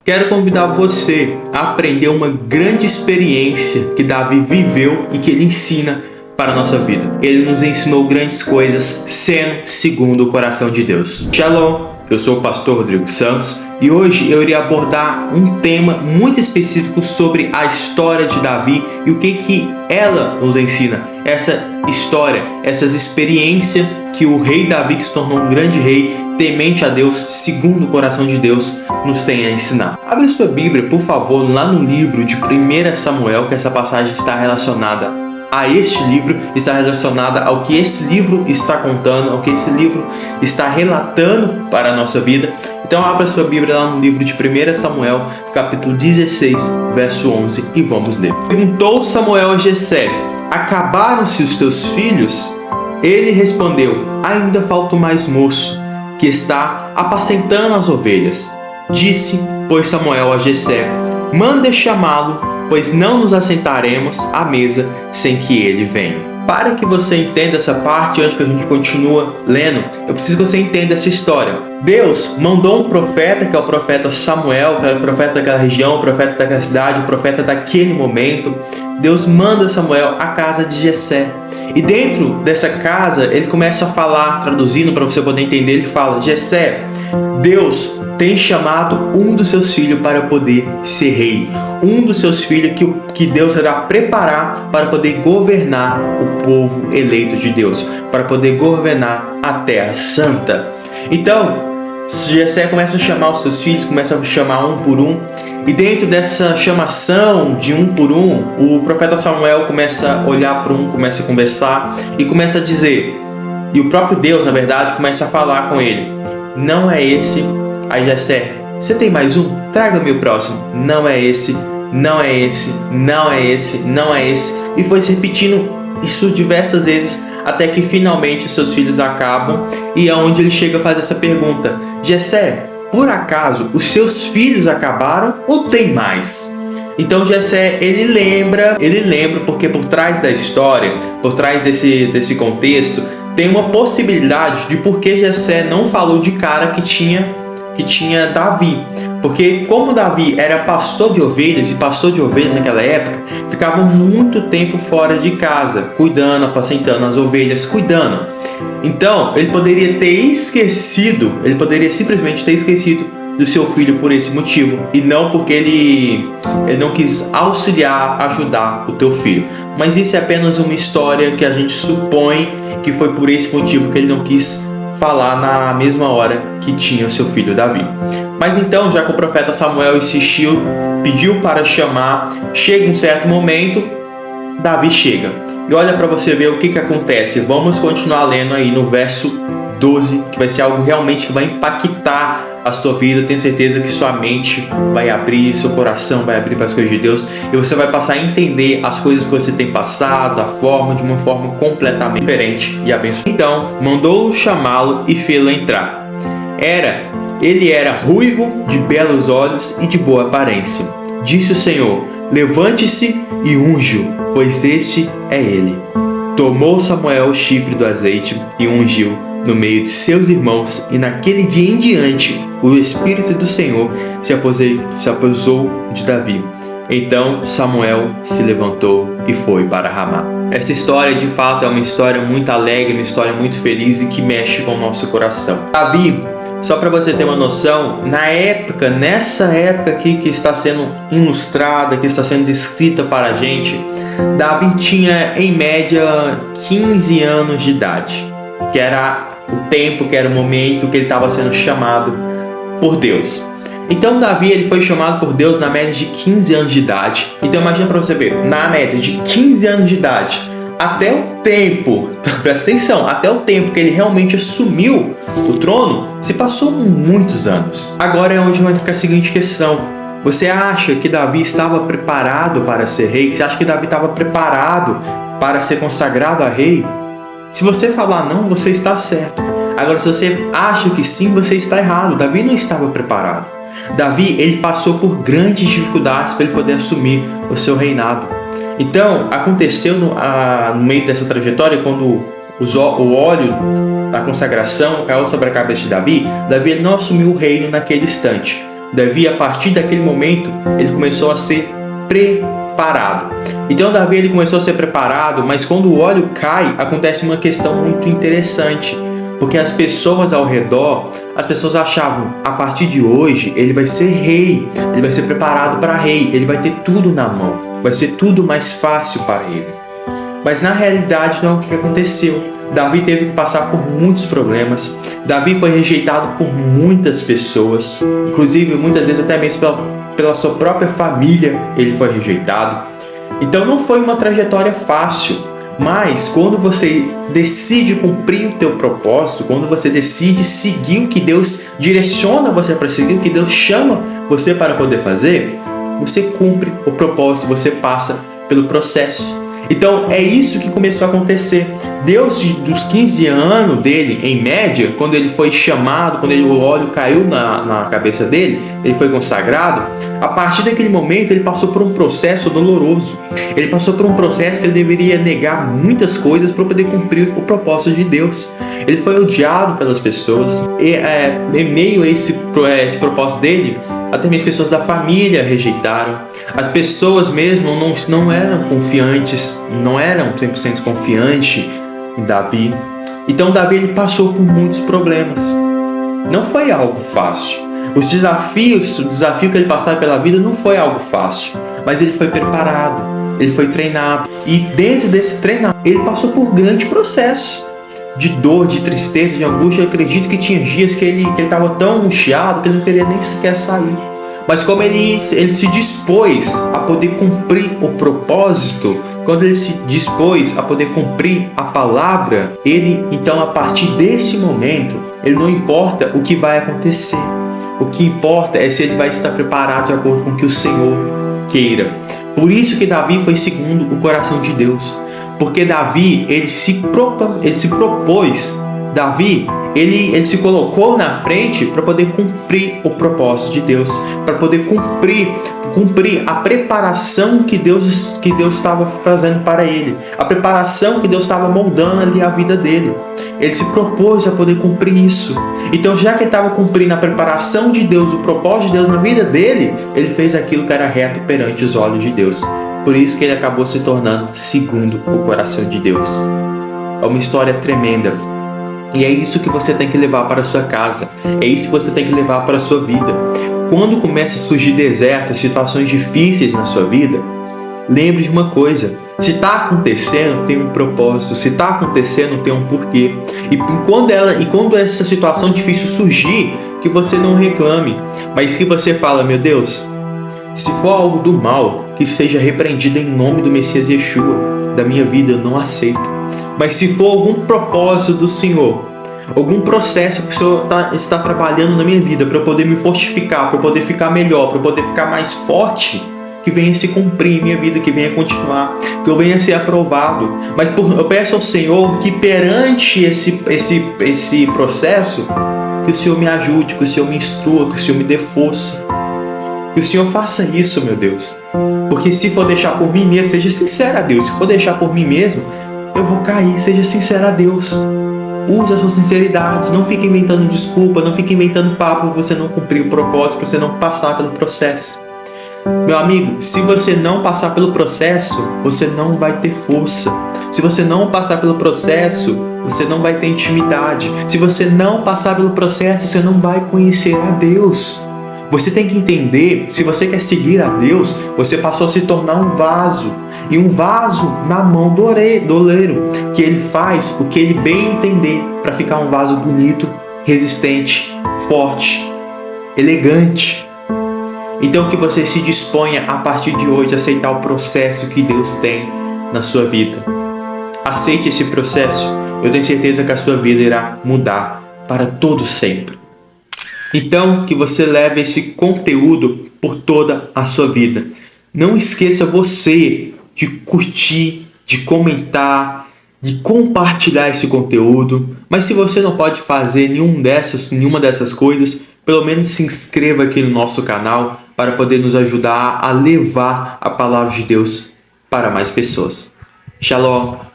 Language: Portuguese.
quero convidar você a aprender uma grande experiência que Davi viveu e que ele ensina para a nossa vida. Ele nos ensinou grandes coisas sendo segundo o coração de Deus. Shalom, eu sou o pastor Rodrigo Santos e hoje eu irei abordar um tema muito específico sobre a história de Davi e o que ela nos ensina. Essa história, essas experiências que o rei Davi, que se tornou um grande rei, temente a Deus, segundo o coração de Deus, nos tem a ensinar. Abre sua Bíblia, por favor, lá no livro de 1 Samuel, que essa passagem está relacionada a este livro, está relacionada ao que esse livro está contando, ao que esse livro está relatando para a nossa vida. Então abra sua Bíblia lá no livro de 1 Samuel, capítulo 16, verso 11, e vamos ler. Perguntou Samuel a Jessé: acabaram-se os teus filhos? Ele respondeu: ainda falta o mais moço, que está apacentando as ovelhas. Disse, pois, Samuel a Jessé: manda chamá-lo, pois não nos assentaremos à mesa sem que ele venha. Para que você entenda essa parte, antes que a gente continue lendo, eu preciso que você entenda essa história. Deus mandou um profeta, que é o profeta Samuel, que era o profeta daquela região, o profeta daquela cidade, o profeta daquele momento. Deus manda Samuel à casa de Jessé. E dentro dessa casa, ele começa a falar, traduzindo para você poder entender, ele fala: Jessé, Deus tem chamado um dos seus filhos para poder ser rei. Um dos seus filhos que Deus irá preparar para poder governar o povo eleito de Deus, para poder governar a terra santa. Então, Jessé começa a chamar os seus filhos, começa a chamar um por um. E dentro dessa chamação de um por um, o profeta Samuel começa a olhar para um, começa a conversar e começa a dizer. E o próprio Deus, na verdade, começa a falar com ele: não é esse. Aí Jessé: você tem mais um? Traga-me o próximo. Não é esse, não é esse, não é esse, não é esse. E foi se repetindo isso diversas vezes, até que finalmente os seus filhos acabam. E é onde ele chega a fazer essa pergunta: Jessé, por acaso os seus filhos acabaram ou tem mais? Então Jessé, ele lembra porque por trás da história, por trás desse contexto, tem uma possibilidade de por que Jessé não falou de cara que tinha Davi. Porque como Davi era pastor de ovelhas, e pastor de ovelhas naquela época ficava muito tempo fora de casa, cuidando, apacentando as ovelhas, cuidando. Então ele poderia simplesmente ter esquecido do seu filho por esse motivo, e não porque ele não quis auxiliar, ajudar o teu filho. Mas isso é apenas uma história que a gente supõe que foi por esse motivo que ele não quis falar na mesma hora que tinha o seu filho Davi. Mas então, já que o profeta Samuel insistiu, pediu para chamar, chega um certo momento, Davi chega. E olha para você ver o que acontece. Vamos continuar lendo aí no verso 12, que vai ser algo realmente que vai impactar a sua vida. Tenho certeza que sua mente vai abrir, seu coração vai abrir para as coisas de Deus, e você vai passar a entender as coisas que você tem passado, de uma forma completamente diferente e abençoada. Então, mandou-o chamá-lo e fê-lo entrar. Ele era ruivo, de belos olhos e de boa aparência. Disse o Senhor: levante-se e unge-o, pois este é ele. Tomou Samuel o chifre do azeite e ungiu no meio de seus irmãos, e naquele dia em diante o Espírito do Senhor se apossou de Davi. Então Samuel se levantou e foi para Ramá. Essa história de fato é uma história muito alegre, uma história muito feliz e que mexe com o nosso coração. Davi, só para você ter uma noção, nessa época aqui que está sendo ilustrada, que está sendo descrita para a gente, Davi tinha em média 15 anos de idade, que era o tempo, que era o momento que ele estava sendo chamado por Deus. Então Davi, ele foi chamado por Deus na média de 15 anos de idade. Então imagina para você ver, na média de 15 anos de idade até o tempo, presta atenção, até o tempo que ele realmente assumiu o trono, se passou muitos anos. Agora é onde entra a seguinte questão: você acha que Davi estava preparado para ser rei? Você acha que Davi estava preparado para ser consagrado a rei? Se você falar não, você está certo. Agora, se você acha que sim, você está errado. Davi não estava preparado. Davi, ele passou por grandes dificuldades para ele poder assumir o seu reinado. Então, aconteceu no meio dessa trajetória, quando o óleo da consagração caiu sobre a cabeça de Davi, ele não assumiu o reino naquele instante. Davi, a partir daquele momento, ele começou a ser preparado. Então Davi ele começou a ser preparado, mas quando o óleo cai, acontece uma questão muito interessante. Porque as pessoas ao redor, as pessoas achavam, a partir de hoje, ele vai ser rei, ele vai ser preparado para rei, ele vai ter tudo na mão, vai ser tudo mais fácil para ele. Mas na realidade não é o que aconteceu. Davi teve que passar por muitos problemas, Davi foi rejeitado por muitas pessoas, inclusive muitas vezes até mesmo pela sua própria família ele foi rejeitado. Então não foi uma trajetória fácil. Mas quando você decide cumprir o teu propósito, quando você decide seguir o que Deus direciona você para seguir, o que Deus chama você para poder fazer, você cumpre o propósito, você passa pelo processo. Então é isso que começou a acontecer. Deus, dos 15 anos dele, em média, quando ele foi chamado, quando o óleo caiu na cabeça dele, ele foi consagrado, a partir daquele momento ele passou por um processo doloroso. Ele passou por um processo que ele deveria negar muitas coisas para poder cumprir o propósito de Deus. Ele foi odiado pelas pessoas e em meio a esse propósito dele, até mesmo pessoas da família rejeitaram. As pessoas mesmo não eram confiantes, não eram 100% confiantes em Davi. Então Davi ele passou por muitos problemas. Não foi algo fácil. O desafio que ele passava pela vida não foi algo fácil. Mas ele foi preparado, ele foi treinado. E dentro desse treinamento, ele passou por grande processo de dor, de tristeza, de angústia. Eu acredito que tinha dias que ele estava tão angustiado que ele não queria nem sequer sair. Mas como ele se dispôs a poder cumprir o propósito, quando ele se dispôs a poder cumprir a palavra, ele, então, a partir desse momento, ele não importa o que vai acontecer. O que importa é se ele vai estar preparado de acordo com o que o Senhor queira. Por isso que Davi foi segundo o coração de Deus. Porque Davi, ele se propôs, Davi, ele se colocou na frente para poder cumprir o propósito de Deus, para poder cumprir a preparação que Deus estava fazendo para ele, a preparação que Deus estava moldando ali a vida dele. Ele se propôs a poder cumprir isso. Então, já que ele estava cumprindo a preparação de Deus, o propósito de Deus na vida dele, ele fez aquilo que era reto perante os olhos de Deus. Por isso que ele acabou se tornando segundo o coração de Deus. É uma história tremenda. E é isso que você tem que levar para a sua casa. É isso que você tem que levar para a sua vida. Quando começa a surgir desertos, situações difíceis na sua vida, lembre de uma coisa. Se está acontecendo, tem um propósito. Se está acontecendo, tem um porquê. E quando essa situação difícil surgir, que você não reclame, mas que você fala, meu Deus, se for algo do mal, que seja repreendido em nome do Messias Yeshua. Da minha vida eu não aceito. Mas se for algum propósito do Senhor, algum processo que o Senhor está trabalhando na minha vida para eu poder me fortificar, para eu poder ficar melhor, para eu poder ficar mais forte, que venha se cumprir em minha vida, que venha continuar, que eu venha ser aprovado. Mas eu peço ao Senhor que perante esse processo, que o Senhor me ajude, que o Senhor me instrua, que o Senhor me dê força. Que o Senhor faça isso, meu Deus. Porque se for deixar por mim mesmo, seja sincero a Deus. Se for deixar por mim mesmo, eu vou cair. Seja sincero a Deus. Use a sua sinceridade. Não fique inventando desculpa. Não fique inventando papo para você não cumprir o propósito, para você não passar pelo processo. Meu amigo, se você não passar pelo processo, você não vai ter força. Se você não passar pelo processo, você não vai ter intimidade. Se você não passar pelo processo, você não vai conhecer a Deus. Você tem que entender, se você quer seguir a Deus, você passou a se tornar um vaso. E um vaso na mão do oleiro, que ele faz o que ele bem entender para ficar um vaso bonito, resistente, forte, elegante. Então que você se disponha a partir de hoje a aceitar o processo que Deus tem na sua vida. Aceite esse processo. Eu tenho certeza que a sua vida irá mudar para todo sempre. Então, que você leve esse conteúdo por toda a sua vida. Não esqueça você de curtir, de comentar, de compartilhar esse conteúdo. Mas se você não pode fazer nenhuma dessas coisas, pelo menos se inscreva aqui no nosso canal para poder nos ajudar a levar a palavra de Deus para mais pessoas. Shalom!